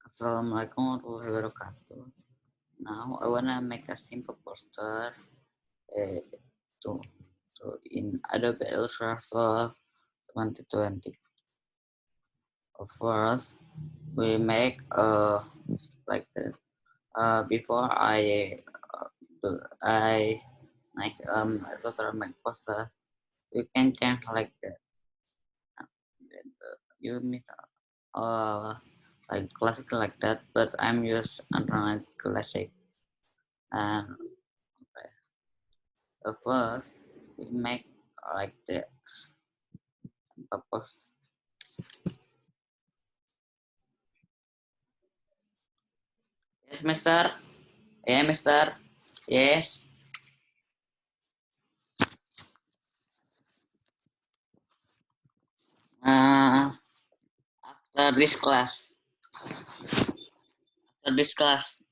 Assalamualaikum warahmatullahi wabarakatuh. Now I wanna make a simple poster to in Adobe Illustrator 2020. First, we make like this. Before I make Illustrator make poster, you can change like that. You make like classic like that, but I'm use Android Classic. And first we make like this purpose. Yes, Mister. Yeah, Mister. Yes. After this class. After this class.